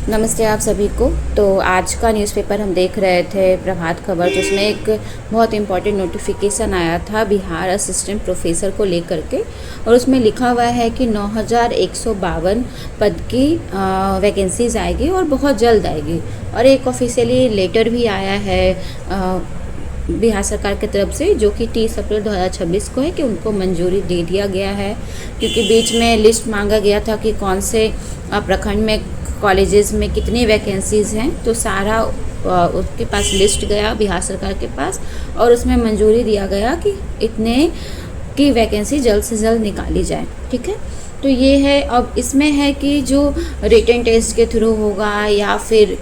नमस्ते आप सभी को। तो आज का न्यूज़पेपर हम देख रहे थे प्रभात खबर, जिसमें एक बहुत इम्पॉर्टेंट नोटिफिकेशन आया था बिहार असिस्टेंट प्रोफेसर को लेकर के। और उसमें लिखा हुआ है कि 9152 पद की वैकेंसीज आएगी और बहुत जल्द आएगी। और एक ऑफिशियली लेटर भी आया है बिहार सरकार की तरफ से, जो कि 30 अप्रैल 2026 को है कि उनको मंजूरी दे दिया गया है। क्योंकि बीच में लिस्ट मांगा गया था कि कौन से प्रखंड में कॉलेजेस में कितनी वैकेंसीज़ हैं, तो सारा उसके पास लिस्ट गया बिहार सरकार के पास, और उसमें मंजूरी दिया गया कि इतने की वैकेंसी जल्द से जल्द निकाली जाए। ठीक है, तो ये है। अब इसमें है कि जो रिटन टेस्ट के थ्रू होगा या फिर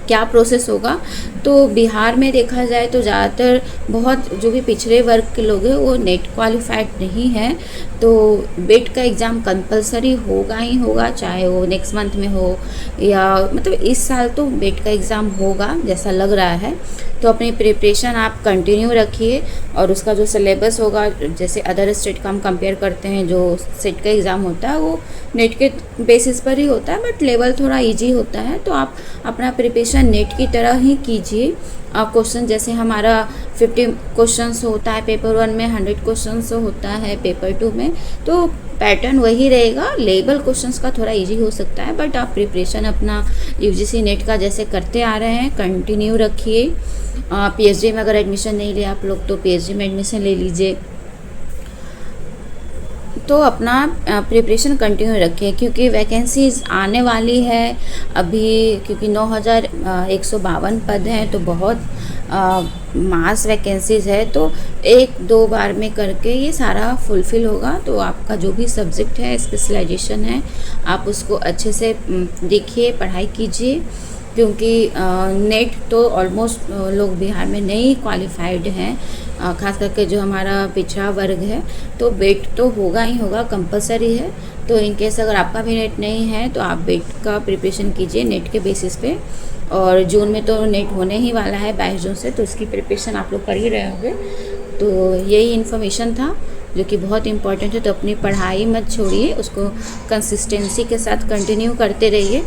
क्या प्रोसेस होगा। तो बिहार में देखा जाए तो ज़्यादातर बहुत जो भी पिछड़े वर्ग के लोग हैं वो नेट क्वालिफाइड नहीं है, तो बेट का एग्ज़ाम कंपलसरी होगा ही होगा, चाहे वो नेक्स्ट मंथ में हो या मतलब इस साल तो बेट का एग्ज़ाम होगा जैसा लग रहा है। तो अपनी प्रिपरेशन आप कंटिन्यू रखिए, और उसका जो सिलेबस होगा, जैसे अदर स्टेट का हम कंपेयर करते हैं, जो सेट का एग्ज़ाम होता है वो नेट के बेसिस पर ही होता है, बट लेवल थोड़ा इजी होता है। तो आप अपना प्रिपरेशन नेट की तरह ही कीजिए। क्वेश्चन जैसे हमारा 50 क्वेश्चंस होता है पेपर 1 में, 100 क्वेश्चंस होता है पेपर 2 में, तो पैटर्न वही रहेगा। लेवल क्वेश्चंस का थोड़ा इजी हो सकता है, बट आप प्रिपरेशन अपना यूजीसी नेट का जैसे करते आ रहे हैं कंटिन्यू रखिए। पीएचडी में अगर एडमिशन नहीं लिया आप लोग, तो पीएचडी में एडमिशन ले लीजिए। तो अपना प्रिपरेशन कंटिन्यू रखें, क्योंकि वैकेंसीज आने वाली है अभी। क्योंकि 9152 पद हैं, तो बहुत मास वैकेंसीज है, तो एक दो बार में करके ये सारा फुलफ़िल होगा। तो आपका जो भी सब्जेक्ट है, स्पेशलाइजेशन है, आप उसको अच्छे से देखिए, पढ़ाई कीजिए। क्योंकि नेट तो ऑलमोस्ट लोग बिहार में नहीं क्वालिफाइड हैं, खास करके जो हमारा पिछड़ा वर्ग है, तो बेट तो होगा ही होगा, कंपलसरी है। तो इन केस अगर आपका भी नेट नहीं है तो आप बेट का प्रिपरेशन कीजिए नेट के बेसिस पे। और जून में तो नेट होने ही वाला है 22 जून से, तो इसकी प्रिपरेशन आप लोग कर ही रहे होंगे। तो यही इन्फॉर्मेशन था जो कि बहुत इम्पॉर्टेंट है। तो अपनी पढ़ाई मत छोड़िए, उसको कंसिस्टेंसी के साथ कंटिन्यू करते रहिए।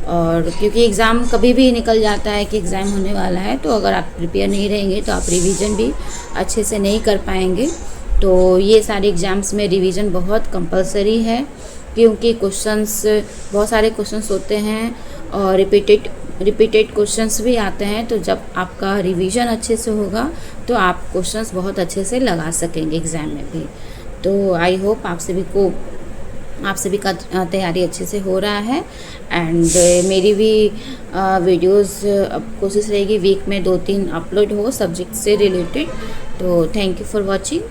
और क्योंकि एग्ज़ाम कभी भी निकल जाता है कि एग्ज़ाम होने वाला है, तो अगर आप प्रिपेयर नहीं रहेंगे तो आप रिवीजन भी अच्छे से नहीं कर पाएंगे। तो ये सारे एग्ज़ाम्स में रिवीजन बहुत कंपलसरी है, क्योंकि क्वेश्चंस बहुत सारे क्वेश्चंस होते हैं और रिपीटेड क्वेश्चंस भी आते हैं। तो जब आपका रिवीजन अच्छे से होगा तो आप क्वेश्चंस बहुत अच्छे से लगा सकेंगे एग्ज़ाम में भी। तो आई होप आप सभी का तैयारी अच्छे से हो रहा है। एंड मेरी भी वीडियोस अब कोशिश रहेगी वीक में 2-3 अपलोड हो सब्जेक्ट से रिलेटेड। तो थैंक यू फॉर वॉचिंग।